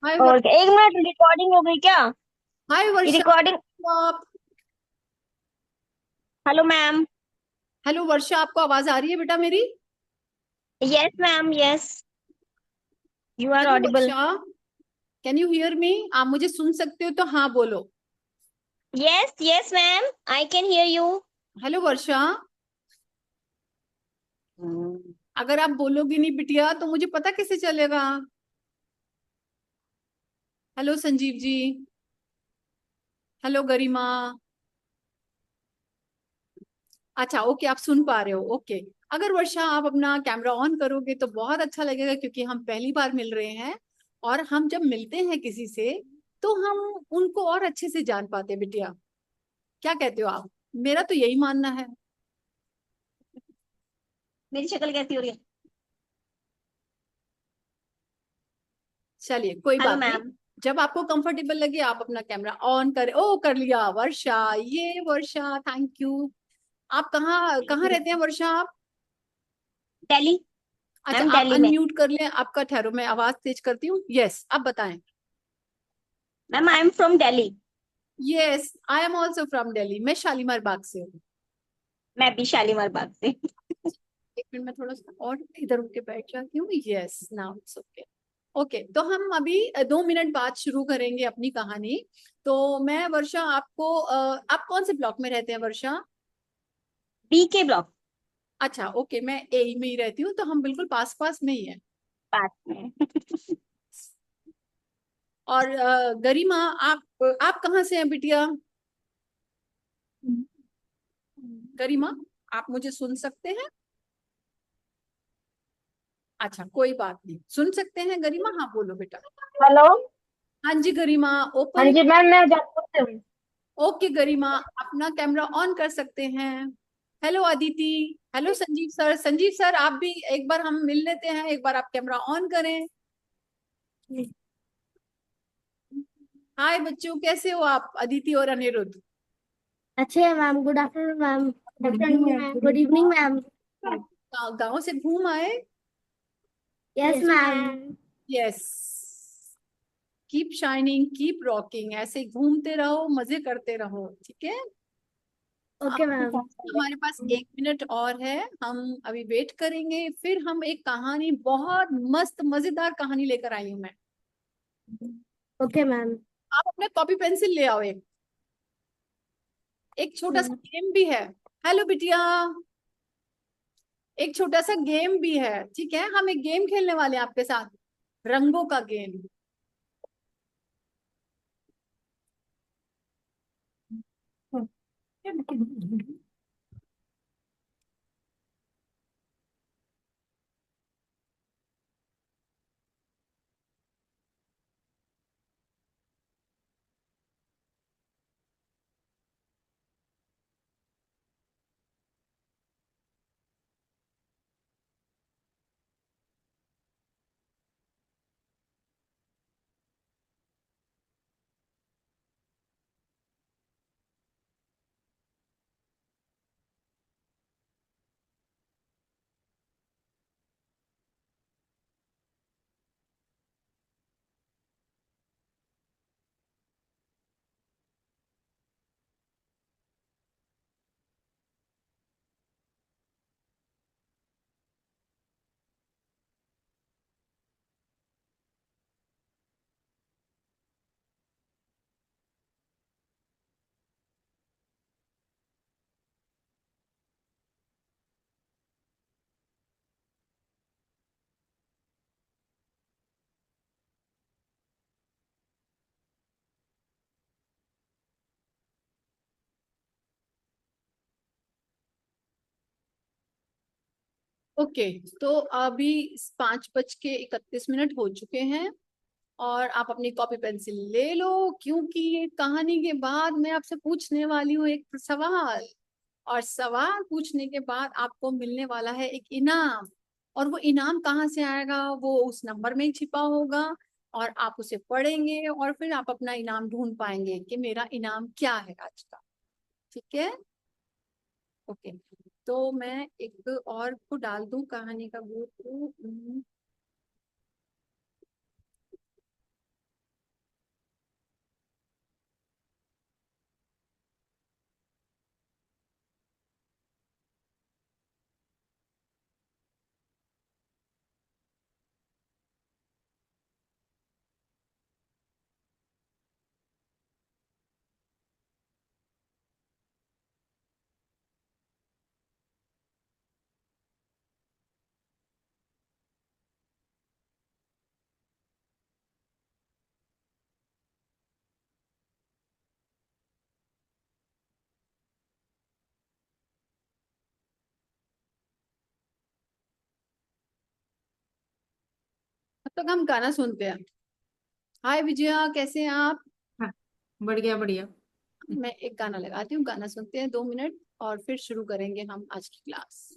हाय और क्या, एक मिनट, रिकॉर्डिंग हो गई क्या? हाय ये वर्षा। रिकॉर्डिंग। आप हेलो मैम। हेलो वर्षा, आपको आवाज आ रही है बेटा मेरी? Yes ma'am, yes. You are hello audible. Varsha, can you hear me? आप मुझे सुन सकते हो तो हाँ बोलो। Yes yes ma'am, I can hear you. Hello Varsha, अगर आप बोलोगी नहीं बिटिया तो मुझे पता कैसे चलेगा? हेलो संजीव जी। हेलो गरिमा। अच्छा ओके, आप सुन पा रहे हो, ओके। अगर वर्षा आप अपना कैमरा ऑन करोगे तो बहुत अच्छा लगेगा, क्योंकि हम पहली बार मिल रहे हैं। और हम जब मिलते हैं किसी से तो हम उनको और अच्छे से जान पाते हैं बिटिया। क्या कहते हो आप? मेरा तो यही मानना है। मेरी शक्ल कैसी हो रही है? चलिए कोई हेलो बात नहीं। मैम। जब आपको कंफर्टेबल लगे आप अपना कैमरा ऑन करें। ओ कर लिया वर्षा, ये वर्षा, थैंक यू। आप कहाँ कहाँ रहते हैं वर्षा आप? दिल्ली। अच्छा मैम आप दिल्ली में। अनम्यूट कर लें आपका, ठहरो मैं आवाज तेज करती हूँ। यस आप बताएं। Ma'am I am from Delhi. Yes I am also from Delhi, मैं शालीमार बाग से हूँ। मैं भी शालीमार बाग से। एक मिनट में थोड़ा सा और इधर उठ के बैठ जाती हूँ। Yes now it's okay. Okay तो हम अभी 2 मिनट बाद शुरू करेंगे अपनी कहानी। तो मैं वर्षा आपको आप कौन से ब्लॉक में रहते हैं वर्षा? बी के ब्लॉक। अच्छा ओके, मैं ए में ही रहती हूँ, तो हम बिल्कुल पास पास में ही है। पास में। और गरिमा, आप कहाँ से हैं बिटिया? गरिमा, आप मुझे सुन सकते हैं? अच्छा कोई बात नहीं, सुन सकते हैं गरिमा, हाँ बोलो बेटा। हेलो। हाँ जी गरिमा, हाँ ओपन। जी मैम, मैं जयपुर से हूँ। ओके गरिमा, अपना कैमरा ऑन कर सकते हैं। Hello Aditi. Hello Sanjeev sir, Sanjeev sir आप भी एक बार हम मिल लेते हैं, एक बार आप कैमरा ऑन करें। हाय बच्चों, कैसे हो आप अदिति और अनिरुद्ध? अच्छे है ma'am, good afternoon ma'am. Good afternoon ma'am, good evening ma'am. गांव से घूम आए? Yes ma'am. Yes. Keep shining keep rocking, ऐसे घूमते रहो, मजे करते रहो, ठीक है। Okay ma'am. हमारे पास 1 मिनट और है, हम अभी वेट करेंगे, फिर हम एक कहानी, बहुत मस्त मजेदार कहानी लेकर आई हूं मैं। Okay ma'am. आप अपने कॉपी पेंसिल ले आओ। एक एक छोटा सा गेम भी है। हेलो बिटिया, एक छोटा सा गेम भी है, ठीक है। हम एक गेम खेलने वाले हैं आपके साथ, रंगों का गेम। ओके तो अभी 5:31 हो चुके हैं, और आप अपनी कॉपी पेंसिल ले लो, क्योंकि ये कहानी के बाद मैं आपसे पूछने वाली हूँ एक सवाल। और सवाल पूछने के बाद आपको मिलने वाला है एक इनाम। और वो इनाम कहाँ से आएगा? वो उस नंबर में ही छिपा होगा। और आप उसे पढ़ेंगे और फिर आप अपना इनाम ढूंढ पाएंगे कि मेरा इनाम क्या है आज का। ठीक है, ओके। तो मैं एक और को डाल दूं कहानी का वो तो, तो हम गाना सुनते हैं। हाय विजया, कैसे हैं आप? हाँ, बढ़िया बढ़िया। मैं एक गाना लगाती हूँ, गाना सुनते हैं 2 मिनट और फिर शुरू करेंगे हम आज की class.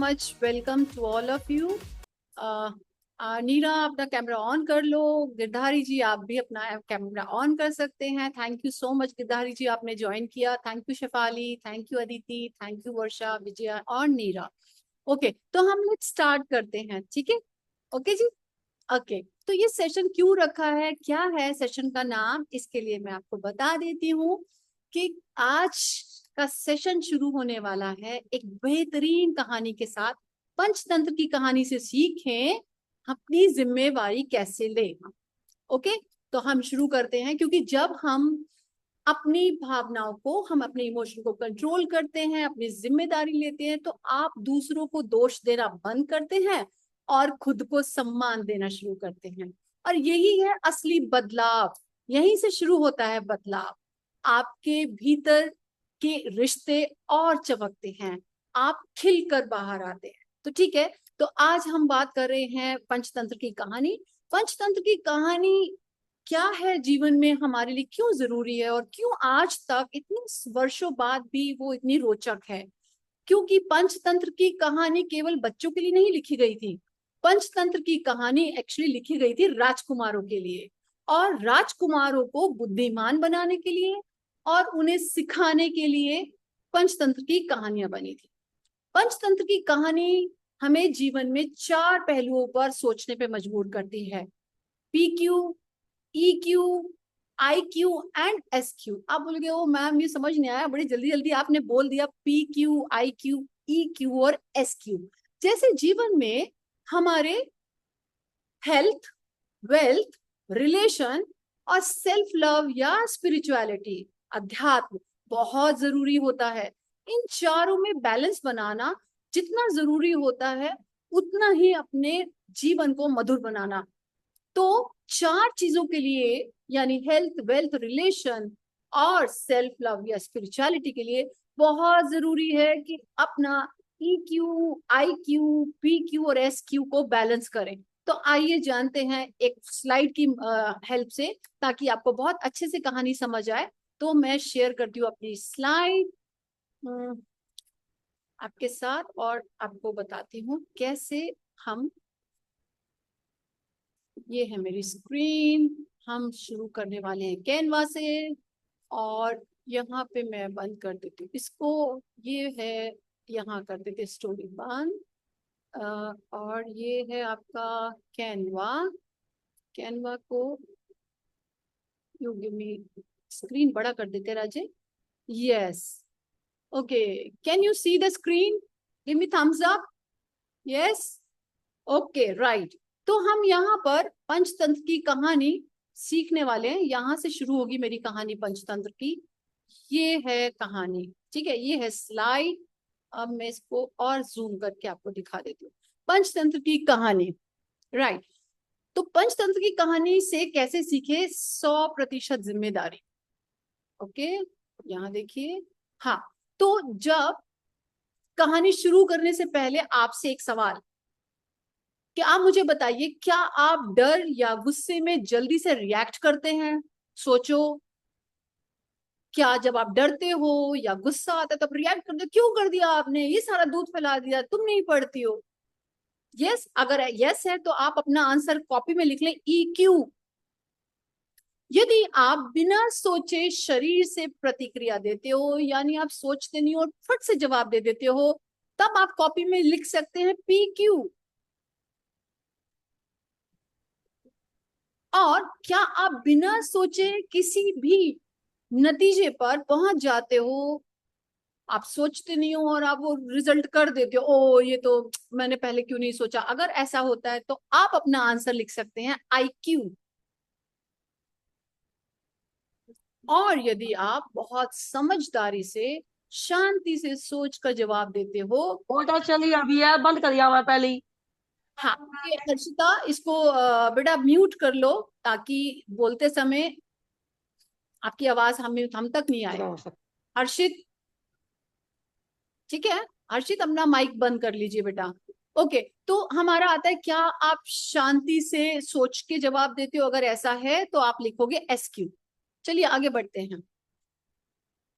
Much welcome to all of you. Neera, अपना कैमरा ऑन कर लो। गिरधारी जी, आप भी अपना कैमरा ऑन कर सकते हैं। Thank you so much Girdhari ji, आपने ज्वाइन किया। Thank you Shefali, thank you Aditi, thank you Varsha, Vijaya और नीरा। ओके, तो हम लोग स्टार्ट करते हैं, ठीक है? ओके जी, ओके। तो ये सेशन क्यों रखा है, क्या है सेशन का नाम, इसके लिए मैं आपको बता देती हूँ कि आज का सेशन शुरू होने वाला है एक बेहतरीन कहानी के साथ। पंचतंत्र की कहानी से सीखें अपनी जिम्मेवारी कैसे लें। ओके, तो हम शुरू करते हैं, क्योंकि जब हम अपनी भावनाओं को, हम अपने इमोशन को कंट्रोल करते हैं, अपनी जिम्मेदारी लेते हैं, तो आप दूसरों को दोष देना बंद करते हैं और खुद को सम्मान देना शुरू करते हैं। और यही है असली बदलाव, यहीं से शुरू होता है बदलाव। आपके भीतर के रिश्ते और चमकते हैं, आप खिलकर बाहर आते हैं। तो ठीक है, तो आज हम बात कर रहे हैं पंचतंत्र की कहानी। पंचतंत्र की कहानी क्या है, जीवन में हमारे लिए क्यों जरूरी है, और क्यों आज तक इतने वर्षों बाद भी वो इतनी रोचक है। क्योंकि पंचतंत्र की कहानी केवल बच्चों के लिए नहीं लिखी गई थी। पंचतंत्र की कहानी एक्चुअली लिखी गई थी राजकुमारों के लिए, और राजकुमारों को बुद्धिमान बनाने के लिए और उन्हें सिखाने के लिए पंचतंत्र की कहानियां बनी थी। पंचतंत्र की कहानी हमें जीवन में 4 पहलुओं पर सोचने पे मजबूर करती है। PQ, EQ, IQ and SQ। आप बोलोगे ओ मैम ये समझ नहीं आया, बड़ी जल्दी जल्दी आपने बोल दिया PQ, IQ, EQ और SQ। जैसे जीवन में हमारे हेल्थ, वेल्थ, रिलेशन और सेल्फ लव या स्पिरिचुअलिटी, अध्यात्म बहुत जरूरी होता है। इन चारों में बैलेंस बनाना जितना जरूरी होता है उतना ही अपने जीवन को मधुर बनाना। तो 4 चीजों के लिए यानी हेल्थ, वेल्थ, रिलेशन और सेल्फ लव या स्पिरिचुअलिटी के लिए बहुत जरूरी है कि अपना EQ, IQ, PQ और SQ को बैलेंस करें। तो आइए जानते हैं एक स्लाइड की हेल्प से, ताकि आपको बहुत अच्छे से कहानी समझ आए। तो मैं शेयर करती हूँ अपनी स्लाइड आपके साथ और आपको बताती हूँ कैसे हम, ये है मेरी स्क्रीन, हम शुरू करने वाले हैं कैनवा से। और यहाँ पे मैं बंद कर देती हूँ इसको, ये है, यहाँ कर देते स्टोरी बंद। और ये है आपका कैनवा। कैनवा को यू गिव मी, स्क्रीन बड़ा कर देते Raje. Yes, okay, can you see the screen? Give me thumbs up. Yes, okay, right. तो हम यहाँ पर पंचतंत्र की कहानी सीखने वाले हैं। यहाँ से शुरू होगी मेरी कहानी पंचतंत्र की। ये है कहानी, ठीक है, ये है स्लाइड। अब मैं इसको और जूम करके आपको दिखा देती हूँ पंचतंत्र की कहानी। राइट, तो पंचतंत्र की कहानी से कैसे सीखे 100% जिम्मेदारी। ओके, यहाँ देखिए। हाँ, तो जब कहानी शुरू करने से पहले आपसे एक सवाल कि आप मुझे बताइए, क्या आप डर या गुस्से में जल्दी से रिएक्ट करते हैं? सोचो, क्या जब आप डरते हो या गुस्सा आता है तब रिएक्ट करते हो? क्यों कर दिया आपने, ये सारा दूध फैला दिया, तुम नहीं पढ़ती हो? यस, अगर यस है तो आप अपना आंसर कॉपी में लिख लें, EQ। यदि आप बिना सोचे शरीर से प्रतिक्रिया देते हो, यानी आप सोचते नहीं और फट से जवाब दे देते हो, तब आप कॉपी में लिख सकते हैं PQ। और क्या आप बिना सोचे किसी भी नतीजे पर पहुंच जाते हो? आप सोचते नहीं हो और आप वो रिजल्ट कर देते हो, ओ ये तो मैंने पहले क्यों नहीं सोचा। अगर ऐसा होता है तो आप अपना आंसर लिख सकते हैं IQ। और यदि आप बहुत समझदारी से शांति से सोच कर जवाब देते हो, वो तो चली अभी है, बंद कर दिया मैं पहले ही। हाँ, ये हर्षिता, इसको बेटा म्यूट कर लो ताकि बोलते समय आपकी आवाज हम तक नहीं आए। हर्षित, ठीक है, हर्षित अपना माइक बंद कर लीजिए बेटा। ओके, तो हमारा आता है, क्या आप शांति से सोच के जवाब देते हो? अगर ऐसा है तो आप लिखोगे SQ। चलिए आगे बढ़ते हैं।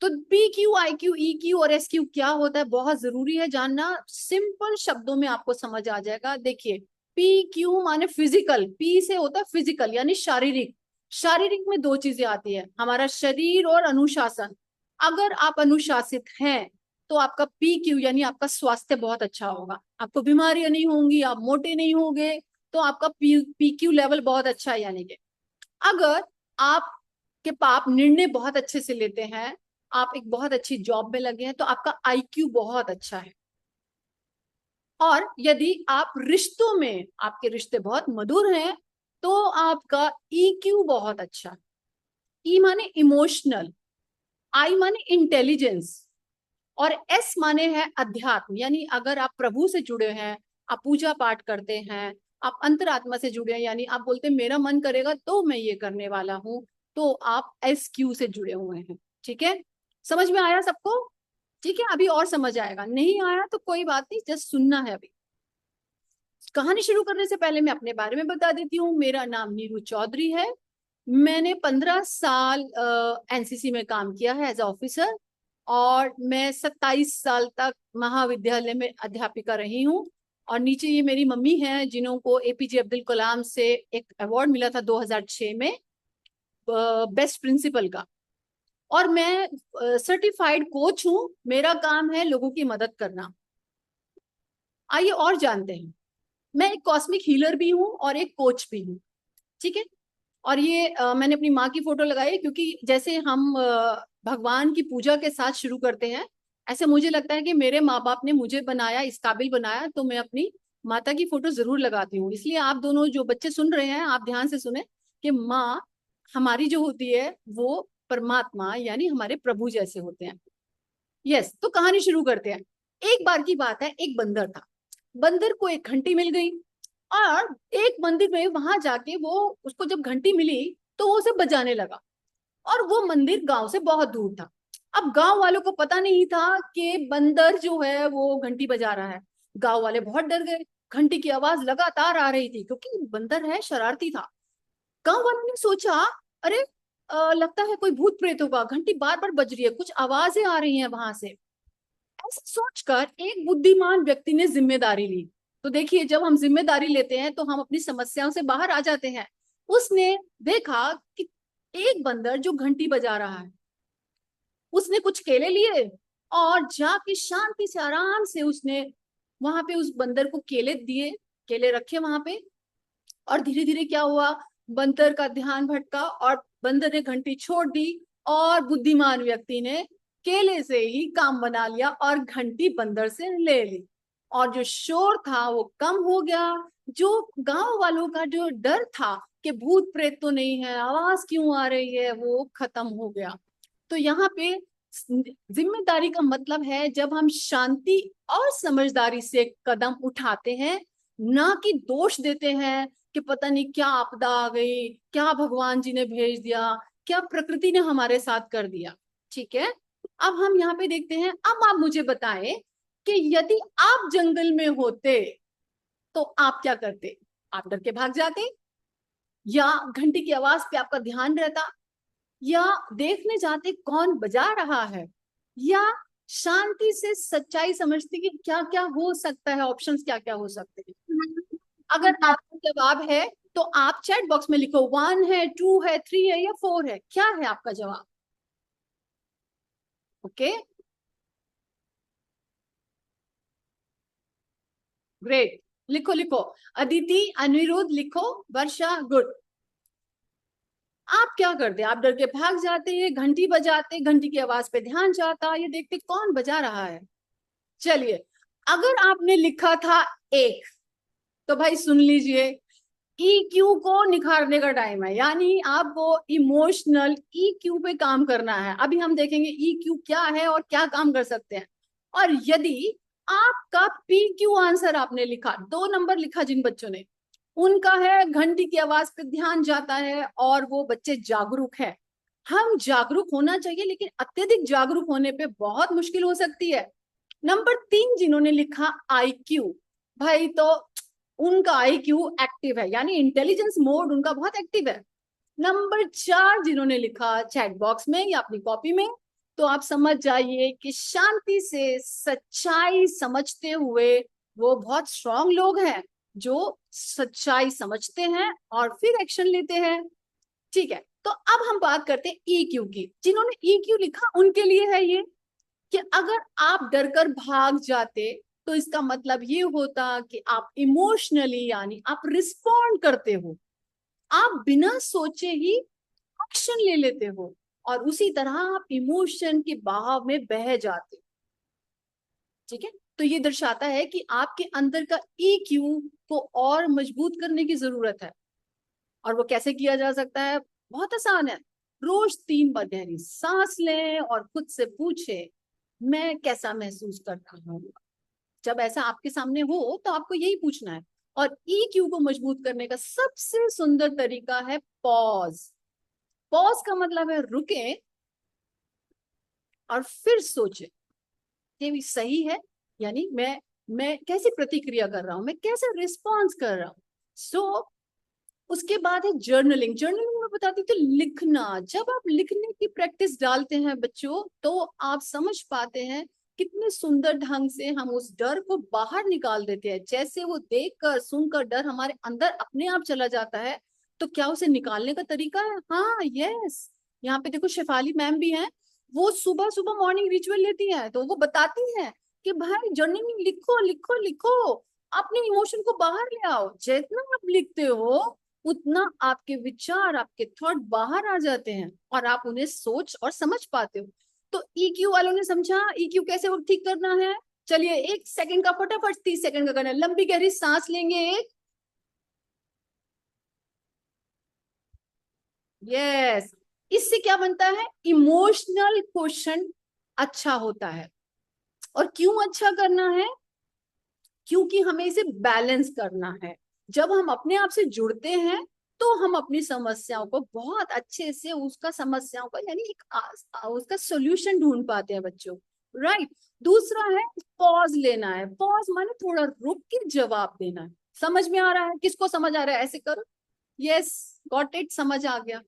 तो PQ, IQ, EQ और SQ क्या होता है, बहुत जरूरी है जानना। सिंपल शब्दों में आपको समझ आ जाएगा। देखिए, PQ माने फिजिकल, P से होता है फिजिकल यानी शारीरिक। शारीरिक में 2 चीजें आती है, हमारा शरीर और अनुशासन। अगर आप अनुशासित हैं तो आपका PQ यानी आपका स्वास्थ्य बहुत अच्छा होगा, आपको बीमारियां नहीं होंगी, आप मोटे नहीं होंगे, तो आपका PQ लेवल बहुत अच्छा है। यानी कि अगर आप निर्णय बहुत अच्छे से लेते हैं, आप एक बहुत अच्छी जॉब में लगे हैं, तो आपका IQ बहुत अच्छा है। और यदि आप रिश्तों में, आपके रिश्ते बहुत मधुर हैं, तो आपका EQ बहुत अच्छा है। E माने इमोशनल, I माने इंटेलिजेंस और S माने है अध्यात्म। यानी अगर आप प्रभु से जुड़े हैं, आप पूजा पाठ करते हैं, आप अंतरात्मा से जुड़े हैं, यानी आप बोलते हैं मेरा मन करेगा तो मैं ये करने वाला हूं, तो आप SQ से जुड़े हुए हैं। ठीक है, समझ में आया सबको? ठीक है, अभी और समझ आएगा, नहीं आया तो कोई बात नहीं, जस्ट सुनना है। अभी कहानी शुरू करने से पहले मैं अपने बारे में बता देती हूँ। मेरा नाम नीरू चौधरी है। मैंने 15 साल NCC में काम किया है एज ऑफिसर, और मैं 27 साल तक महाविद्यालय में अध्यापिका रही हूँ। और नीचे ये मेरी मम्मी हैं, जिन्हों को APJ अब्दुल कलाम से एक अवार्ड मिला था 2006 में बेस्ट प्रिंसिपल का। और मैं सर्टिफाइड कोच हूँ, मेरा काम है लोगों की मदद करना। आइए और जानते हैं, मैं एक कॉस्मिक हीलर भी हूँ और एक कोच भी हूँ। ठीक है, और ये मैंने अपनी माँ की फोटो लगाई है, क्योंकि जैसे हम भगवान की पूजा के साथ शुरू करते हैं, ऐसे मुझे लगता है कि मेरे माँ बाप ने मुझे बनाया, इस काबिल बनाया, तो मैं अपनी माता की फोटो जरूर लगाती हूँ। इसलिए आप दोनों जो बच्चे सुन रहे हैं, आप ध्यान से सुने कि माँ हमारी जो होती है वो परमात्मा यानी हमारे प्रभु जैसे होते हैं। यस, तो कहानी शुरू करते हैं। एक बार की बात है, एक बंदर था। बंदर को एक घंटी मिल गई और एक मंदिर में वहां जाके वो उसको जब घंटी मिली तो वो उसे बजाने लगा। और वो मंदिर गांव से बहुत दूर था। अब गांव वालों को पता नहीं था कि बंदर जो है वो घंटी बजा रहा है। गांव वाले बहुत डर गए। घंटी की आवाज लगातार आ रही थी क्योंकि बंदर है, शरारती था। गांव वालों ने सोचा, अरे लगता है कोई भूत प्रेत होगा, घंटी बार बार बज रही है, कुछ आवाजें आ रही हैं वहां से। ऐसा सोचकर एक बुद्धिमान व्यक्ति ने जिम्मेदारी ली। तो देखिए, जब हम जिम्मेदारी लेते हैं तो हम अपनी समस्याओं से बाहर आ जाते हैं। उसने देखा कि एक बंदर जो घंटी बजा रहा है, उसने कुछ केले लिए और जाके शांति से आराम से उसने वहां पे उस बंदर को केले दिए, केले रखे वहां पे। और धीरे धीरे क्या हुआ, बंदर का ध्यान भटका और बंदर ने घंटी छोड़ दी और बुद्धिमान व्यक्ति ने केले से ही काम बना लिया और घंटी बंदर से ले ली। और जो शोर था वो कम हो गया। जो गांव वालों का जो डर था कि भूत प्रेत तो नहीं है, आवाज क्यों आ रही है, वो खत्म हो गया। तो यहाँ पे जिम्मेदारी का मतलब है जब हम शांति और समझदारी से कदम उठाते हैं, ना कि दोष देते हैं कि पता नहीं क्या आपदा आ गई, क्या भगवान जी ने भेज दिया, क्या प्रकृति ने हमारे साथ कर दिया। ठीक है, अब हम यहाँ पे देखते हैं। अब आप मुझे बताएं कि यदि आप जंगल में होते तो आप क्या करते? आप डर के भाग जाते, या घंटी की आवाज पे आपका ध्यान रहता, या देखने जाते कौन बजा रहा है, या शांति से सच्चाई समझते कि क्या क्या हो सकता है, ऑप्शंस क्या क्या हो सकते हैं। अगर आपका जवाब है तो आप चैट बॉक्स में लिखो, 1 है, 2 है, 3 है या 4 है, क्या है आपका जवाब? ओके, ग्रेट, लिखो लिखो। अदिति, अनिरुद्ध लिखो, वर्षा गुड। आप क्या करते? आप डर के भाग जाते, घंटी बजाते, घंटी की आवाज पे ध्यान जाता, ये देखते कौन बजा रहा है। चलिए, अगर आपने लिखा था 1, तो भाई सुन लीजिए, EQ को निखारने का टाइम है, यानी आपको इमोशनल EQ पे काम करना है। अभी हम देखेंगे EQ क्या है और क्या काम कर सकते हैं। और यदि आपका PQ आंसर आपने लिखा, 2 नंबर लिखा जिन बच्चों ने, उनका है घंटी की आवाज पे ध्यान जाता है और वो बच्चे जागरूक है। हम जागरूक होना चाहिए, लेकिन अत्यधिक जागरूक होने पे बहुत मुश्किल हो सकती है। नंबर 3 जिन्होंने लिखा IQ, भाई तो उनका IQ एक्टिव है, यानी इंटेलिजेंस मोड उनका बहुत एक्टिव है। नंबर 4 जिन्होंने लिखा चैट बॉक्स में या अपनी कॉपी में, तो आप समझ जाइए कि शांति से सच्चाई समझते हुए वो बहुत स्ट्रांग लोग हैं, जो सच्चाई समझते हैं और फिर एक्शन लेते हैं। ठीक है, तो अब हम बात करते हैं EQ की। जिन्होंने EQ लिखा उनके लिए है ये कि अगर आप डर कर भाग जाते तो इसका मतलब ये होता कि आप इमोशनली, यानी आप रिस्पॉन्ड करते हो, आप बिना सोचे ही एक्शन ले लेते हो और उसी तरह आप इमोशन के बहाव में बह जाते हो। ठीक है, तो ये दर्शाता है कि आपके अंदर का EQ को और मजबूत करने की जरूरत है। और वो कैसे किया जा सकता है? बहुत आसान है। रोज 3 बार गहरी सांस लें और खुद से पूछे, मैं कैसा महसूस कर रहा हूँ। जब ऐसा आपके सामने हो तो आपको यही पूछना है। और EQ को मजबूत करने का सबसे सुंदर तरीका है पॉज। पॉज का मतलब है रुके और फिर सोचे कि सही है, यानी मैं कैसी प्रतिक्रिया कर रहा हूं, मैं कैसे रिस्पॉन्स कर रहा हूँ। सो उसके बाद है जर्नलिंग। जर्नलिंग में बताती तो लिखना। जब आप लिखने की प्रैक्टिस डालते हैं बच्चों, तो आप समझ पाते हैं कितने सुंदर ढंग से हम उस डर को बाहर निकाल देते हैं। जैसे वो देखकर सुनकर डर हमारे अंदर अपने आप चला जाता है, तो क्या उसे निकालने का तरीका है? हाँ, यस। यहाँ पे देखो, शेफाली मैम भी हैं, वो सुबह सुबह मॉर्निंग रिचुअल लेती हैं, तो वो बताती हैं कि भाई जर्नलिंग लिखो लिखो लिखो, अपने इमोशन को बाहर ले आओ। जितना आप लिखते हो उतना आपके विचार, आपके थॉट बाहर आ जाते हैं और आप उन्हें सोच और समझ पाते हो। तो EQ वालों ने समझा EQ कैसे ठीक करना है। चलिए 1 सेकंड का फटाफट 30 सेकंड का करना है। लंबी गहरी सांस लेंगे एक, यस। इससे क्या बनता है, इमोशनल क्वेश्चन अच्छा होता है। और क्यों अच्छा करना है, क्योंकि हमें इसे बैलेंस करना है। जब हम अपने आप से जुड़ते हैं तो हम अपनी समस्याओं को बहुत अच्छे से, उसका समस्याओं का यानी उसका सोल्यूशन ढूंढ पाते हैं बच्चों, राइट। दूसरा है पॉज लेना है। पॉज माने थोड़ा रुक के जवाब देना है। समझ में आ रहा है, किसको समझ आ रहा है ऐसे करो, यस गॉट इट, समझ आ गया,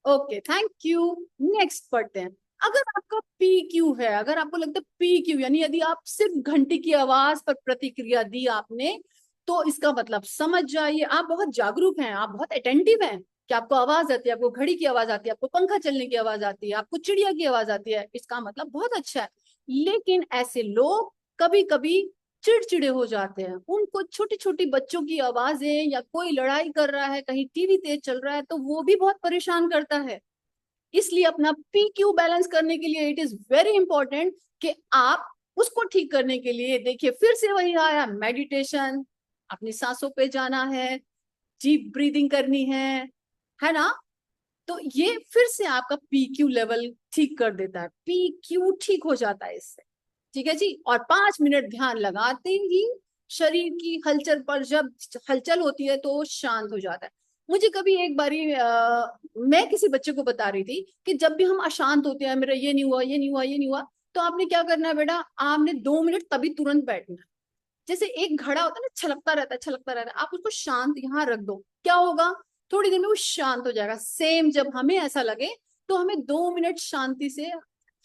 ओके थैंक यू। नेक्स्ट पढ़ते हैं। अगर आपका पी क्यू है, अगर आपको लगता है पी क्यू यानी यदि आप सिर्फ घंटी की आवाज पर प्रतिक्रिया दी आपने, तो इसका मतलब समझ जाइए आप बहुत जागरूक हैं, आप बहुत अटेंटिव हैं कि आपको आवाज आती है, आपको घड़ी की आवाज आती है, आपको पंखा चलने की आवाज आती है, आपको चिड़िया की आवाज आती है, इसका मतलब बहुत अच्छा है। लेकिन ऐसे लोग कभी कभी चिड़चिड़े हो जाते हैं, उनको छोटी छोटी बच्चों की आवाजें या कोई लड़ाई कर रहा है, कहीं टीवी तेज चल रहा है, तो वो भी बहुत परेशान करता है। इसलिए अपना PQ बैलेंस करने के लिए इट इज वेरी इंपॉर्टेंट कि आप उसको ठीक करने के लिए देखिए, फिर से वही आया मेडिटेशन, अपनी सांसों पे जाना है, डीप ब्रीदिंग करनी है ना। तो ये फिर से आपका PQ लेवल ठीक कर देता है, PQ ठीक हो जाता है इससे, ठीक है जी। और 5 मिनट ध्यान लगाते ही शरीर की हलचल पर जब हलचल होती है तो शांत हो जाता है। मुझे कभी एक बारी मैं किसी बच्चे को बता रही थी कि जब भी हम अशांत होते हैं, मेरा ये नहीं हुआ, ये नहीं हुआ, ये नहीं हुआ, तो आपने क्या करना है बेटा, आपने 2 मिनट तभी तुरंत बैठना है। जैसे एक घड़ा होता है ना, छलकता रहता है, छलकता रहता है, आप उसको शांत यहाँ रख दो, क्या होगा, थोड़ी देर में वो शांत हो जाएगा। सेम जब हमें ऐसा लगे तो हमें 2 मिनट शांति से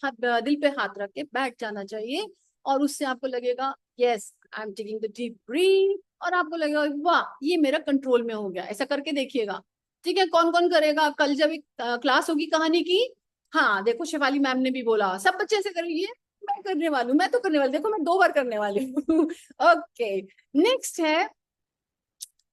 दिल पे हाथ रख के बैठ जाना चाहिए, और उससे आपको लगेगा yes I am taking the deep breath, और आपको लगेगा वाह ये मेरा कंट्रोल में हो गया। ऐसा करके देखिएगा, ठीक है। कौन कौन करेगा, कल जब एक क्लास होगी कहानी की, हाँ देखो शिवाली मैम ने भी बोला सब बच्चे ऐसे करेंगे, मैं करने वाली हूँ, मैं तो करने वाली, देखो मैं 2 बार करने वाली हूँ। ओके नेक्स्ट है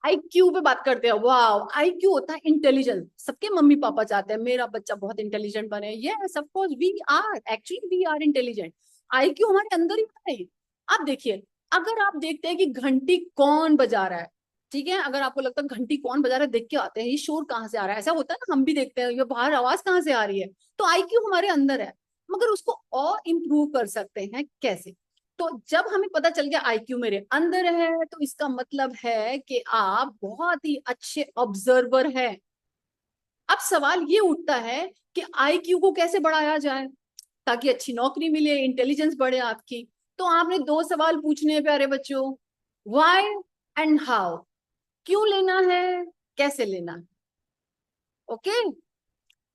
IQ पे बात करते हैं। वाह, IQ होता है इंटेलिजेंस। सबके मम्मी पापा चाहते हैं मेरा बच्चा बहुत इंटेलिजेंट बने, yes of course we are, actually we are intelligent. IQ हमारे अंदर ही है। आप देखिए, अगर आप देखते हैं कि घंटी कौन बजा रहा है, ठीक है, अगर आपको लगता है घंटी कौन बजा रहा है, देख के आते हैं ये शोर कहाँ से आ रहा है, ऐसा होता है ना, हम भी देखते हैं ये बाहर आवाज कहाँ से आ रही है, तो IQ हमारे अंदर है। मगर उसको और इम्प्रूव कर सकते हैं कैसे, तो जब हमें पता चल गया IQ मेरे अंदर है, तो इसका मतलब है कि आप बहुत ही अच्छे ऑब्जर्वर हैं। अब सवाल ये उठता है कि IQ को कैसे बढ़ाया जाए ताकि अच्छी नौकरी मिले, इंटेलिजेंस बढ़े आपकी। तो आपने 2 सवाल पूछने हैं प्यारे बच्चों, व्हाई एंड हाउ, क्यों लेना है, कैसे लेना है, ओके।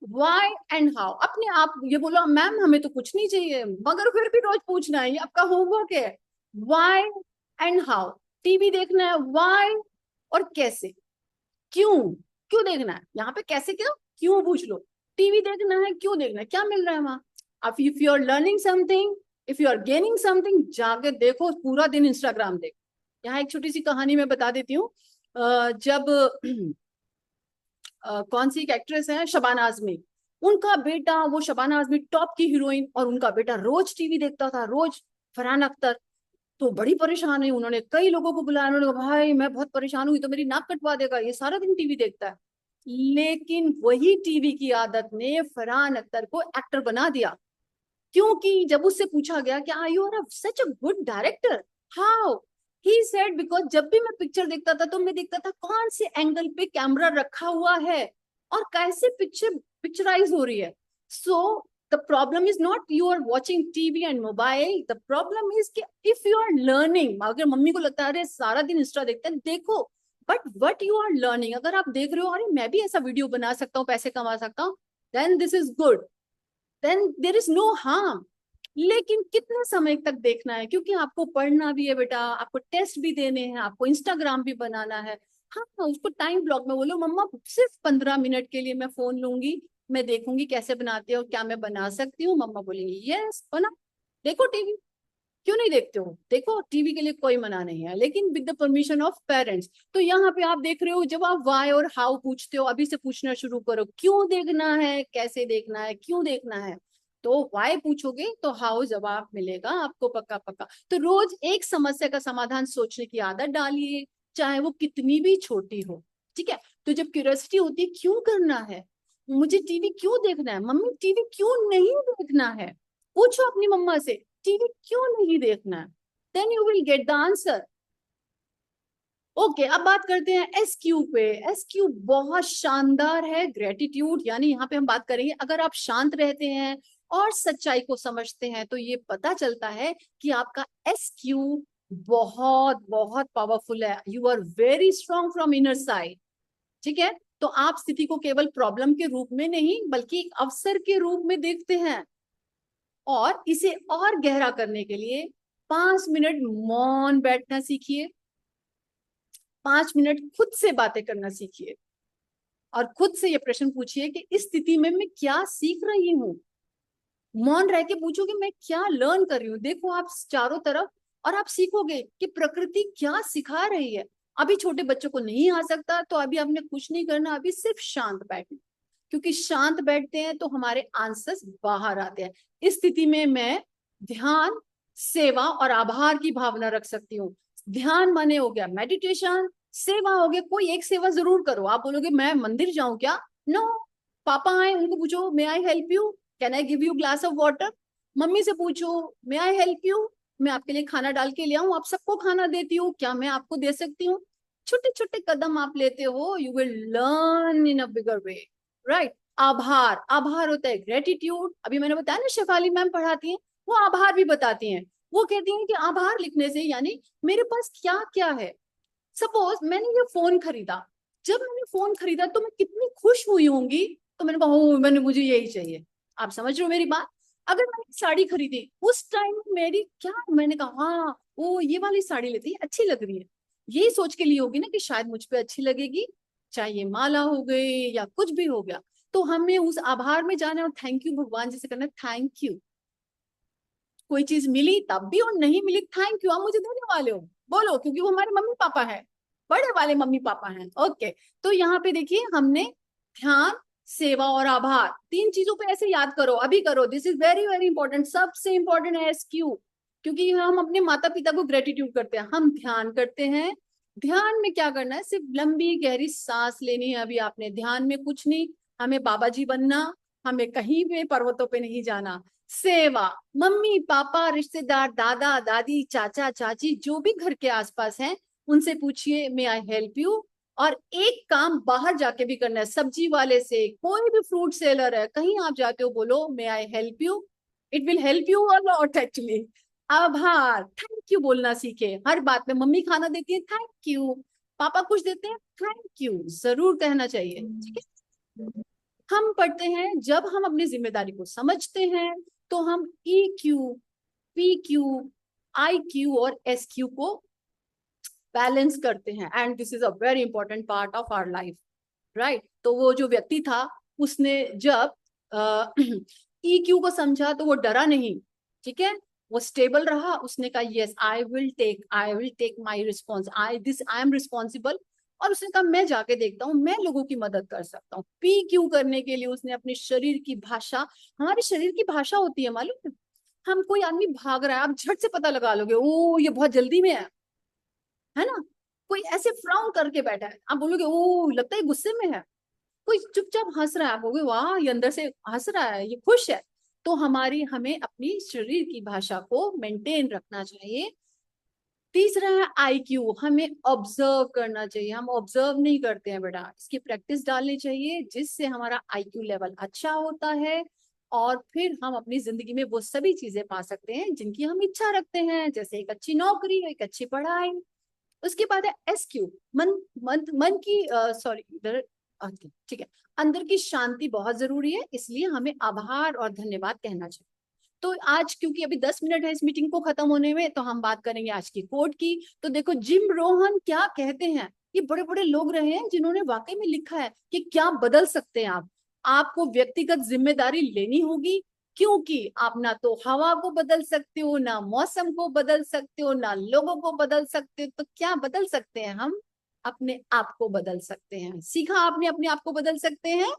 व्हाई एंड हाउ, अपने आप ये बोलो मैम हमें तो कुछ नहीं चाहिए, मगर फिर भी रोज पूछना है, ये आपका होमवर्क है। व्हाई एंड हाउ, टीवी देखना है, व्हाई और कैसे, क्यों, क्यों देखना है, यहाँ पे कैसे क्यों क्यों पूछ लो, टीवी देखना है क्यों देखना है, क्या मिल रहा है वहां। अब if you are learning something, if you are gaining something, जाके देखो, पूरा दिन इंस्टाग्राम देखो। यहाँ एक छोटी सी कहानी मैं बता देती हूँ। जब कौन सी एक एक्ट्रेस है शबाना आजमी, उनका बेटा, वो शबाना आजमी टॉप की हीरोइन, और उनका बेटा रोज टीवी देखता था, रोज फरहान अख्तर। तो बड़ी परेशान है, उन्होंने कई लोगों को बुलाया, उन्होंने कहा भाई मैं बहुत परेशान हुई, तो मेरी नाक कटवा देगा, ये सारा दिन टीवी देखता है। लेकिन वही टीवी की आदत ने फरहान अख्तर को एक्टर बना दिया, क्योंकि जब उससे पूछा गया कि are you are such a good director, how, he said because जब भी मैं पिक्चर देखता था तो मैं देखता था कौन से एंगल पे कैमरा रखा हुआ है और कैसे पिक्चर पिक्चराइज हो रही है। So the problem is not you are watching TV and mobile, the problem is कि इफ यू आर लर्निंग, अगर मम्मी को लगता है अरे सारा दिन इंस्टा देखते हैं, देखो, but what you are learning, अगर आप देख रहे हो अरे मैं भी ऐसा वीडियो बना सकता हूँ, पैसे कमा सकता हूँ, then this is good, then there is no harm. लेकिन कितने समय तक देखना है, क्योंकि आपको पढ़ना भी है बेटा, आपको टेस्ट भी देने हैं, आपको इंस्टाग्राम भी बनाना है। हाँ, उसको टाइम ब्लॉक में बोलो मम्मा सिर्फ 15 मिनट के लिए मैं फोन लूंगी, मैं देखूंगी कैसे बनाते हो, क्या मैं बना सकती हूँ, मम्मा बोलेंगी यस बना, देखो टीवी, क्यों नहीं देखते हो, देखो टीवी के लिए कोई मना नहीं है, लेकिन with the permission of parents. तो यहाँ पे आप देख रहे हो, जब आप वाई और हाउ पूछते हो, अभी से पूछना शुरू करो, क्यों देखना है, कैसे देखना है, क्यों देखना है, तो वाई पूछोगे तो हाउ जवाब मिलेगा आपको पक्का पक्का। तो रोज एक समस्या का समाधान सोचने की आदत डालिए, चाहे वो कितनी भी छोटी हो। ठीक है, तो जब क्यूरियोसिटी होती है क्यों करना है, मुझे टीवी क्यों देखना है, मम्मी टीवी क्यों नहीं देखना है, पूछो अपनी मम्मा से टीवी क्यों नहीं देखना है, then you will get the answer. Okay, अब बात करते हैं एसक्यू पे। एसक्यू बहुत शानदार है, ग्रेटिट्यूड। यानी यहाँ पे हम बात करेंगे, अगर आप शांत रहते हैं और सच्चाई को समझते हैं तो ये पता चलता है कि आपका एसक्यू बहुत बहुत पावरफुल है। You are very strong from inner side. ठीक है, तो आप स्थिति को केवल प्रॉब्लम के रूप में नहीं बल्कि एक अवसर के रूप में देखते हैं। और इसे और गहरा करने के लिए 5 मिनट मौन बैठना सीखिए, 5 मिनट खुद से बातें करना सीखिए और खुद से ये प्रश्न पूछिए कि इस स्थिति में मैं क्या सीख रही हूँ। मौन रह के पूछो कि मैं क्या लर्न कर रही हूँ। देखो आप चारों तरफ और आप सीखोगे कि प्रकृति क्या सिखा रही है। अभी छोटे बच्चों को नहीं आ सकता तो अभी आपने कुछ नहीं करना, अभी सिर्फ शांत बैठना, क्योंकि शांत बैठते हैं तो हमारे आंसर्स बाहर आते हैं। इस स्थिति में मैं ध्यान, सेवा और आभार की भावना रख सकती हूँ। ध्यान माने हो गया मेडिटेशन, सेवा हो गया कोई एक सेवा जरूर करो। आप बोलोगे मैं मंदिर जाऊं क्या? नो, पापा आए उनको पूछो may I help you, can I give you glass of water. मम्मी से पूछो मे आई हेल्प यू, मैं आपके लिए खाना डाल के ले आऊं, आप सबको खाना देती हूँ, क्या मैं आपको दे सकती हूँ। छोटे छोटे कदम आप लेते हो, you will learn in a bigger way, right. आभार, आभार होता है ग्रेटिट्यूड। अभी मैंने बताया ना शेफाली मैम पढ़ाती हैं, वो आभार भी बताती हैं। वो कहती हैं कि आभार लिखने से यानी मेरे पास क्या क्या है। सपोज मैंने ये फोन खरीदा, जब मैंने फोन खरीदा तो मैं कितनी खुश हुई होंगी, तो मैंने कहा ओ मैंने मुझे यही चाहिए। आप समझ रहे हो मेरी बात। अगर मैंने साड़ी खरीदी उस टाइम मेरी क्या, मैंने कहा हाँ वो ये वाली साड़ी लेती है अच्छी लग रही है, यही सोच के लिए होगी ना कि शायद मुझ पे अच्छी लगेगी, चाहे ये माला हो गई या कुछ भी हो गया। तो हमें उस आभार में जाना है और थैंक यू भगवान जैसे करना, थैंक यू। कोई चीज मिली तब भी और नहीं मिली थैंक यू, आप मुझे देने वाले हो बोलो, क्योंकि वो हमारे मम्मी पापा है, बड़े वाले मम्मी पापा हैं। ओके, तो यहाँ पे देखिए हमने ध्यान, सेवा और आभार, 3 चीजों पे ऐसे याद करो, अभी करो। This is very very important, सबसे इंपॉर्टेंट है एसक्यू, क्योंकि हम अपने माता पिता को ग्रेटिट्यूड करते हैं, हम ध्यान करते हैं। ध्यान में क्या करना है, सिर्फ लंबी गहरी सांस लेनी है। अभी आपने ध्यान में कुछ नहीं, हमें बाबा जी बनना, हमें कहीं पे पर्वतों पे नहीं जाना। सेवा, मम्मी पापा रिश्तेदार दादा दादी चाचा चाची जो भी घर के आसपास हैं उनसे पूछिए मे आई हेल्प यू। और एक काम बाहर जाके भी करना है, सब्जी वाले से, कोई भी फ्रूट सेलर है कहीं आप जाते हो बोलो may I help you, it will help you a lot actually. आभार, थैंक यू बोलना सीखे हर बात में। मम्मी खाना देती है थैंक यू, पापा कुछ देते हैं थैंक यू, जरूर कहना चाहिए। ठीक है, हम पढ़ते हैं जब हम अपनी जिम्मेदारी को समझते हैं तो हम EQ, PQ, IQ और SQ को बैलेंस करते हैं। And this is a very important part of our life, right. तो वो जो व्यक्ति था उसने जब EQ को समझा तो वो डरा नहीं, ठीक है, वो स्टेबल रहा। उसने कहा yes I will take my response, I am responsible. और उसने कहा मैं जाके देखता हूँ, मैं लोगों की मदद कर सकता हूँ। PQ करने के लिए उसने अपने शरीर की भाषा, हमारे शरीर की भाषा होती है मालूम है, हम कोई आदमी भाग रहा है आप झट से पता लगा लोगे ओ ये बहुत जल्दी में है ना। कोई ऐसे फ्राउन करके बैठा है आप बोलोगे ओ लगता है गुस्से में है। कोई चुपचाप हंस रहा है आप बोलोगे वाह ये अंदर से हंस रहा है, ये खुश है। तो हमें अपनी शरीर की भाषा को मेंटेन रखना चाहिए। तीसरा है IQ, हमें ऑब्जर्व करना चाहिए, हम ऑब्जर्व नहीं करते हैं बेटा, इसकी प्रैक्टिस डालनी चाहिए जिससे हमारा IQ लेवल अच्छा होता है और फिर हम अपनी जिंदगी में वो सभी चीजें पा सकते हैं जिनकी हम इच्छा रखते हैं, जैसे एक अच्छी नौकरी, एक अच्छी पढ़ाई। उसके बाद है SQ, मन की सॉरी इधर, ठीक है, अंदर की शांति बहुत जरूरी है, इसलिए हमें आभार और धन्यवाद कहना चाहिए। तो आज क्योंकि अभी 10 मिनट है इस मीटिंग को खत्म होने में, तो हम बात करेंगे आज की कोट की। तो देखो जिम रोहन क्या कहते हैं, ये बड़े बड़े लोग रहे हैं जिन्होंने वाकई में लिखा है कि क्या बदल सकते हैं आप। आपको व्यक्तिगत जिम्मेदारी लेनी होगी, क्योंकि आप ना तो हवा को बदल सकते हो, ना मौसम को बदल सकते हो, ना लोगों को बदल सकते हो। तो क्या बदल सकते हैं हम? अपने आप को बदल सकते हैं। सीखा आपने अपने आप को बदल सकते हैं?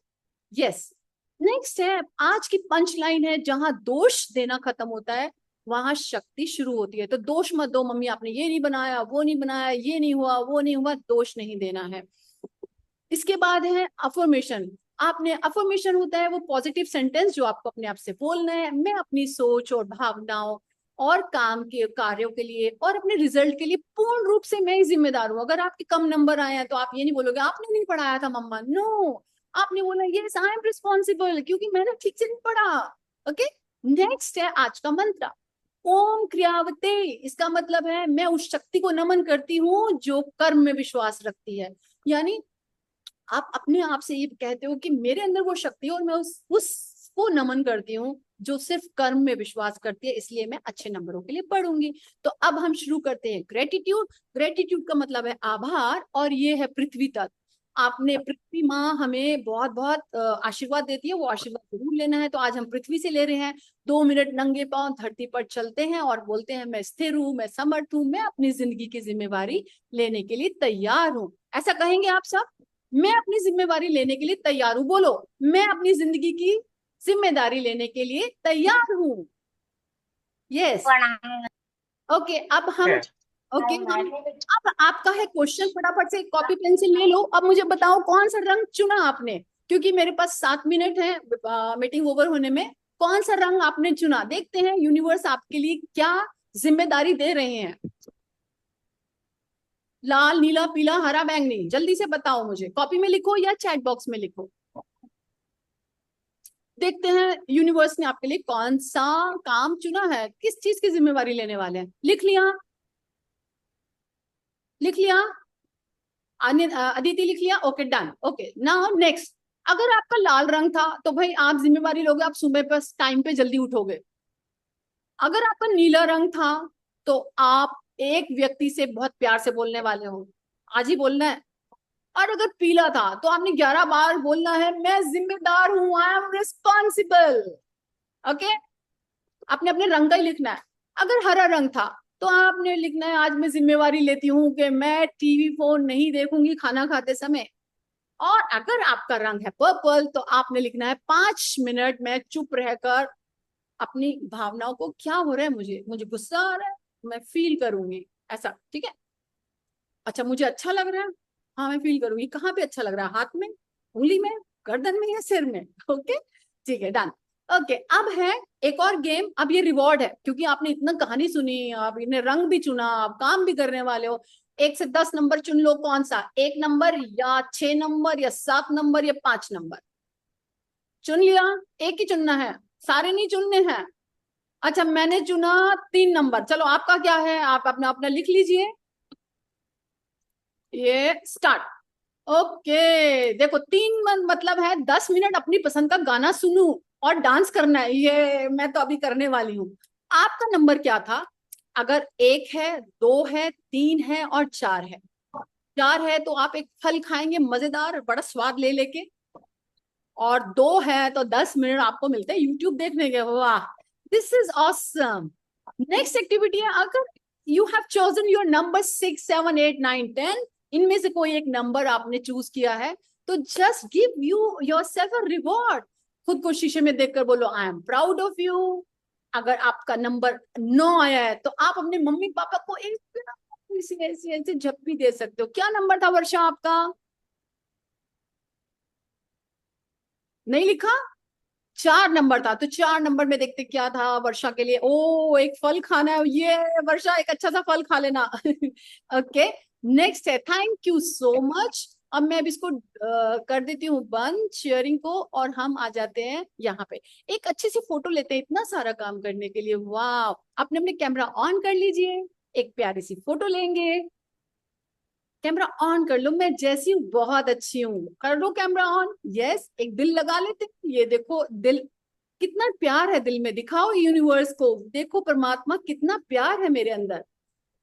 यस। नेक्स्ट है, आज की पंच लाइन है, जहां दोष देना खत्म होता है वहां शक्ति शुरू होती है। तो दोष मत दो, मम्मी आपने ये नहीं बनाया, वो नहीं बनाया, ये नहीं हुआ, वो नहीं हुआ, दोष नहीं देना है। इसके बाद है अफर्मेशन। आपने अफर्मेशन होता है वो पॉजिटिव सेंटेंस जो आपको अपने आप से बोलना है, मैं अपनी सोच और भावनाओं और काम के कार्यों के लिए और अपने रिजल्ट के लिए पूर्ण रूप से मैं ही जिम्मेदार हूँ। अगर आपके कम नंबर आए हैं तो आप ये नहीं बोलोगे आपने नहीं पढ़ाया था मम्मा, नो, आपने बोला यस आई एम रिस्पॉन्सिबल क्योंकि मैंने ठीक से नहीं पढ़ा। ओके, नेक्स्ट है आज का मंत्र, ओम क्रियावते। इसका मतलब है मैं उस शक्ति को नमन करती हूँ जो कर्म में विश्वास रखती है। यानी आप अपने आप से ये कहते हो कि मेरे अंदर वो शक्ति है और मैं उसको नमन करती हूँ जो सिर्फ कर्म में विश्वास करती है, इसलिए मैं अच्छे नंबरों के लिए पढ़ूंगी। तो अब हम शुरू करते हैं ग्रेटिट्यूड। ग्रेटिट्यूड का मतलब है आभार, और ये है पृथ्वी तत्व। आपने पृथ्वी माँ हमें बहुत बहुत आशीर्वाद देती है, वो आशीर्वाद जरूर लेना है। तो आज हम पृथ्वी से ले रहे हैं, 2 मिनट नंगे पांव धरती पर चलते हैं और बोलते हैं मैं स्थिर हूँ, मैं समर्थ हूँ, मैं अपनी जिंदगी की जिम्मेवारी लेने के लिए तैयार हूँ। ऐसा कहेंगे आप सब, मैं अपनी जिम्मेवारी लेने के लिए तैयार हूं। बोलो, मैं अपनी जिंदगी की जिम्मेदारी लेने के लिए तैयार हूं। Yes, okay. अब आपका है क्वेश्चन, फटाफट से कॉपी पेंसिल ले लो। अब मुझे बताओ कौन सा रंग चुना आपने, क्योंकि मेरे पास 7 मिनट है मीटिंग ओवर होने में। कौन सा रंग आपने चुना, देखते हैं यूनिवर्स आपके लिए क्या जिम्मेदारी दे रहे हैं। लाल, नीला, पीला, हरा, बैंगनी, जल्दी से बताओ मुझे, कॉपी में लिखो या चैट बॉक्स में लिखो। देखते हैं यूनिवर्स ने आपके लिए कौन सा काम चुना है, किस चीज की जिम्मेवारी लेने वाले हैं। लिख लिया, लिख लिया, अदिति लिख लिया, okay done. Okay, now next, अगर आपका लाल रंग था तो भाई आप जिम्मेवारी लोगे, आप सुबह पर टाइम पे जल्दी उठोगे। अगर आपका नीला रंग था तो आप एक व्यक्ति से बहुत प्यार से बोलने वाले हो, आज ही बोलना है। और अगर पीला था तो आपने 11 बार बोलना है मैं जिम्मेदार हूं, आई एम रिस्पॉन्सिबल। ओके, आपने अपने रंग का ही लिखना है। अगर हरा रंग था तो आपने लिखना है आज मैं जिम्मेवारी लेती हूँ कि मैं टीवी फोन नहीं देखूंगी खाना खाते समय। और अगर आपका रंग है पर्पल तो आपने लिखना है 5 मिनट में चुप रहकर अपनी भावनाओं को, क्या हो रहा है, मुझे मुझे गुस्सा आ रहा है, मैं फील करूंगी ऐसा, ठीक है। अच्छा, मुझे अच्छा लग रहा है, हाँ मैं फील करूंगी। कहाँ पे अच्छा लग रहा है, हाथ में, उंगली में, गर्दन में या सिर में? ओके, ठीक है, डन। ओके, अब है एक और गेम। अब ये रिवॉर्ड है क्योंकि आपने इतना कहानी सुनी, आप इन्हें रंग भी चुना, आप काम भी करने वाले हो। 1 से 10 नंबर चुन लो, कौन सा, 1 नंबर या 6 नंबर या 7 नंबर या 5 नंबर? चुन लिया, एक ही चुनना है, सारे नहीं चुनने हैं। अच्छा, मैंने चुना 3 नंबर। चलो आपका क्या है, आप अपना अपना लिख लीजिए। ये स्टार्ट। ओके, देखो 3 मतलब है 10 मिनट अपनी पसंद का गाना सुनू और डांस करना है, ये मैं तो अभी करने वाली हूँ। आपका नंबर क्या था? अगर 1 है, 2 है, 3 है और 4 है, 4 है तो आप एक फल खाएंगे मजेदार बड़ा स्वाद ले लेके। और 2 है तो 10 मिनट आपको मिलते हैं यूट्यूब देखने के। वाह, this is awesome. Next activity है, अगर you have chosen your number 6, 7, 8, 9, 10, इनमें से कोई एक नंबर आपने चूज किया है तो just give you your self a reward. खुद को शीशे में देखकर बोलो I am proud of you. अगर आपका नंबर 9 आया है तो आप अपने मम्मी पापा को एक ऐसी ऐसी ऐसी झप्पी दे सकते हो। क्या नंबर था वर्षा आपका? नहीं लिखा? 4 नंबर था, तो 4 नंबर में देखते क्या था वर्षा के लिए। ओ, एक फल खाना है, ये वर्षा एक अच्छा सा फल खा लेना। ओके, नेक्स्ट है, थैंक यू सो मच। अब मैं अब इसको कर देती हूँ बंद शेयरिंग को, और हम आ जाते हैं यहाँ पे। एक अच्छी सी फोटो लेते हैं इतना सारा काम करने के लिए। वाह, आपने अपने कैमरा ऑन कर लीजिए, एक प्यारी सी फोटो लेंगे। कैमरा ऑन कर लो, मैं जैसी हूँ बहुत अच्छी हूँ, कर लो कैमरा ऑन। यस, एक दिल लगा लेते हैं, ये देखो दिल, कितना प्यार है दिल में, दिखाओ यूनिवर्स को, देखो परमात्मा कितना प्यार है मेरे अंदर,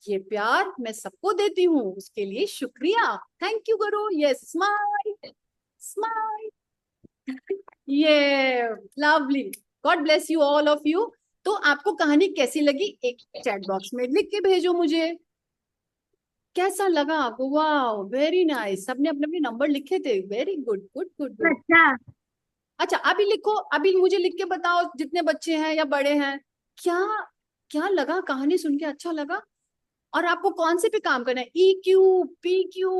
ये प्यार मैं सबको देती हूँ, उसके लिए शुक्रिया, थैंक यू करो। Yes, smile smile. ये lovely, God bless you all of you. तो आपको कहानी कैसी लगी एक चैट बॉक्स में लिख के भेजो मुझे, कैसा लगा आपको? वाह, वेरी नाइस, सबने अपने अपने नंबर लिखे थे, very good good good good. अच्छा, अच्छा अभी लिखो, अभी मुझे लिख के बताओ जितने बच्चे हैं या बड़े हैं, क्या क्या लगा, कहानी सुन के अच्छा लगा? और आपको कौन से पे काम करना है? ई Q, P Q,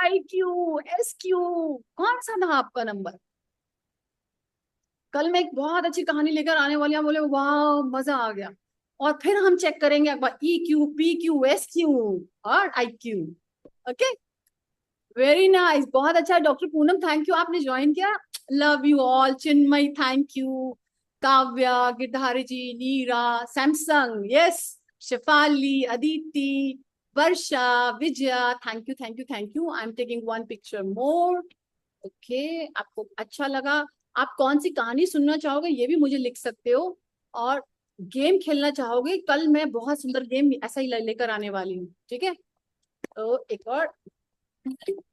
I Q, S Q, कौन सा था आपका नंबर? कल मैं एक बहुत अच्छी कहानी लेकर आने वाली हूँ, बोले वाह मजा आ गया। और फिर हम चेक करेंगे एक बार E Q, P Q, S Q और I Q. Okay, very nice, बहुत अच्छा। डॉक्टर पूनम थैंक यू, आपने ज्वाइन किया। Love you all. Chinmayi thank you, Kavya, Girdhari ji, Neera, Samsung yes, Shefali, Aditi, Varsha, Vijaya, thank you thank you thank you. I am taking one picture more. Okay, आपको अच्छा लगा? आप कौन सी कहानी सुनना चाहोगे ये भी मुझे लिख सकते हो। और गेम खेलना चाहोगे, कल मैं बहुत सुंदर गेम ऐसा ही लेकर आने वाली हूँ, ठीक है? तो एक और,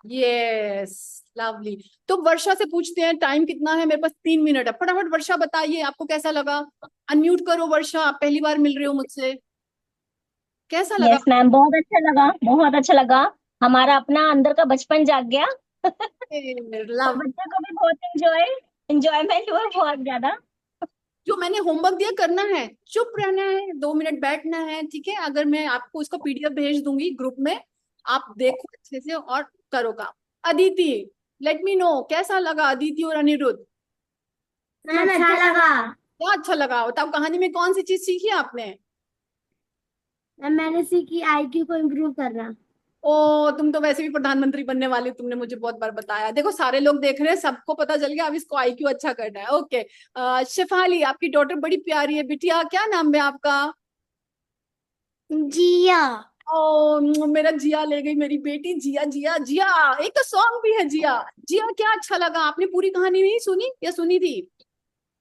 यस, लवली। तो वर्षा से पूछते हैं, टाइम कितना है? मेरे पास 3 मिनट है, फटाफट वर्षा बताइए आपको कैसा लगा। अनम्यूट करो वर्षा, आप पहली बार मिल रहे हो मुझसे, कैसा लगा? यस मैम, बहुत अच्छा लगा, बहुत अच्छा लगा। हमारा अपना अंदर का बचपन जाग गया। और लव। बच्चे को भी बहुत एंजॉयमेंट हुआ बहुत ज्यादा। जो मैंने होमवर्क दिया करना है, चुप रहना है, 2 मिनट बैठना है, ठीक है? अगर मैं आपको उसका पीडीएफ भेज दूंगी ग्रुप में, आप देखो अच्छे से और करो काम। अदिति, लेट मी नो कैसा लगा अदिति और अनिरुद्ध? मैम अच्छा लगा। क्या अच्छा लगा बताओ, कहानी में कौन सी चीज सीखी आपने? मैम मैंने सीखी आईक्यू को इम्प्रूव करना। ओ, तुम तो वैसे भी प्रधानमंत्री बनने वाली, तुमने मुझे बहुत बार बताया। देखो सारे लोग देख रहे हैं, सबको पता चल गया, अब इसको आईक्यू अच्छा करना है। ओके, शेफाली, आपकी डॉटर बड़ी प्यारी है। बिटिया क्या नाम है आपका? जिया। ओ, मेरा जिया ले गई, मेरी बेटी जिया जिया जिया। एक तो सॉन्ग भी है जिया जिया। क्या अच्छा लगा? आपने पूरी कहानी नहीं सुनी या सुनी थी?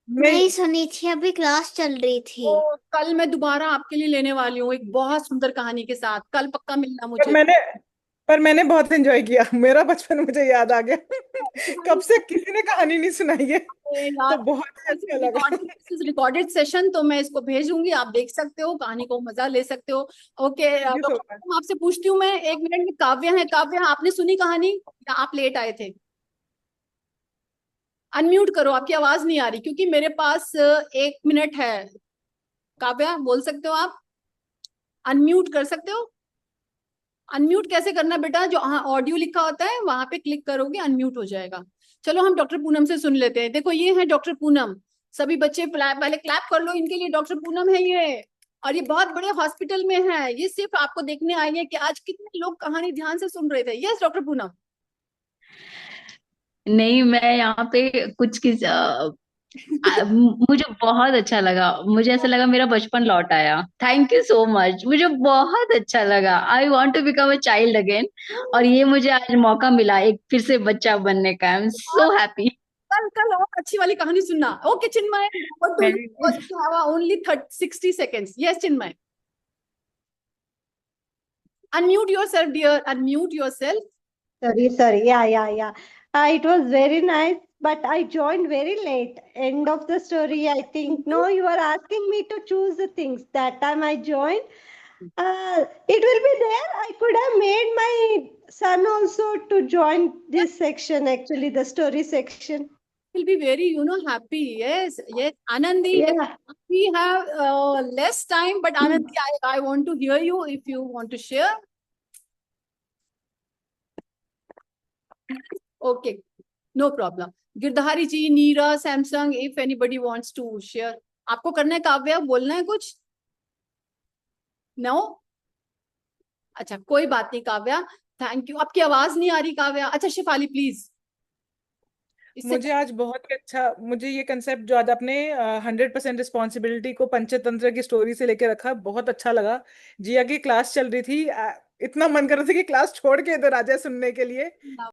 नहीं सुनी थी, अभी क्लास चल रही थी। ओ, कल मैं दोबारा आपके लिए लेने वाली हूँ एक बहुत सुंदर कहानी के साथ, कल पक्का मिलना पर मुझे। मैंने पर मैंने बहुत एंजॉय किया, मेरा बचपन मुझे याद आ गया। कब से किसी ने कहानी नहीं सुनाई है, तो बहुत ही अच्छा लगा। रिकॉर्डेड सेशन, तो मैं इसको भेजूंगी, आप देख सकते हो, कहानी को मजा ले सकते हो। Okay thank you so doctor, much. आपसे पूछती हूँ मैं 1 मिनट में। काव्या है, काव्या आपने सुनी कहानी या आप लेट आए थे? अनम्यूट करो, आपकी आवाज नहीं आ रही क्योंकि मेरे पास 1 मिनट है। काव्या बोल सकते हो आप? अनम्यूट कर सकते हो? अनम्यूट कैसे करना बेटा? जो हाँ ऑडियो लिखा होता है वहां पे क्लिक करोगे, अनम्यूट हो जाएगा। चलो हम डॉक्टर पूनम से सुन लेते हैं। देखो ये है डॉक्टर पूनम, सभी बच्चे पहले क्लैप कर लो इनके लिए। डॉक्टर पूनम है ये, और ये बहुत बड़े हॉस्पिटल में है। ये सिर्फ आपको देखने आई है कि आज कितने लोग कहानी ध्यान से सुन रहे थे। Yes doctor Poonam. नहीं, मैं यहाँ पे कुछ किस मुझे बहुत अच्छा लगा, मुझे ऐसा लगा मेरा बचपन लौट आया। थैंक यू सो मच, मुझे बहुत अच्छा लगा। I want to become a child again. और ये मुझे आज मौका मिला एक फिर से बच्चा बनने का। I am so happy. कल कल और अच्छी वाली कहानी सुनना। Okay Chinmay, only 60 seconds। Yes Chinmay, unmute yourself dear, unmute yourself. Sorry. Yeah. It was very nice, but I joined very late. End of the story, I think. No, you are asking me to choose the things. That time I joined. It will be there. I could have made my son also to join this section, actually, the story section. Will be very happy. Yes Anandi, Yeah. we have less time, but Anandi, I want to hear you if you want to share. Okay, no problem. Girdhari ji, Neera, Samsung, if anybody wants to share. आपको करना है काव्या, बोलना है कुछ? No? अच्छा कोई बात नहीं काव्या, थैंक यू। आपकी आवाज नहीं आ रही काव्या। अच्छा शेफाली प्लीज। मुझे आज बहुत ही अच्छा, मुझे ये कंसेप्ट जो आज आपने 100% रिस्पॉन्सिबिलिटी को पंचतंत्र की स्टोरी से लेके रखा, बहुत अच्छा लगा। जिया की क्लास चल रही थी, इतना मन कर रहा था कि क्लास छोड़ के इधर आ जाए सुनने के लिए।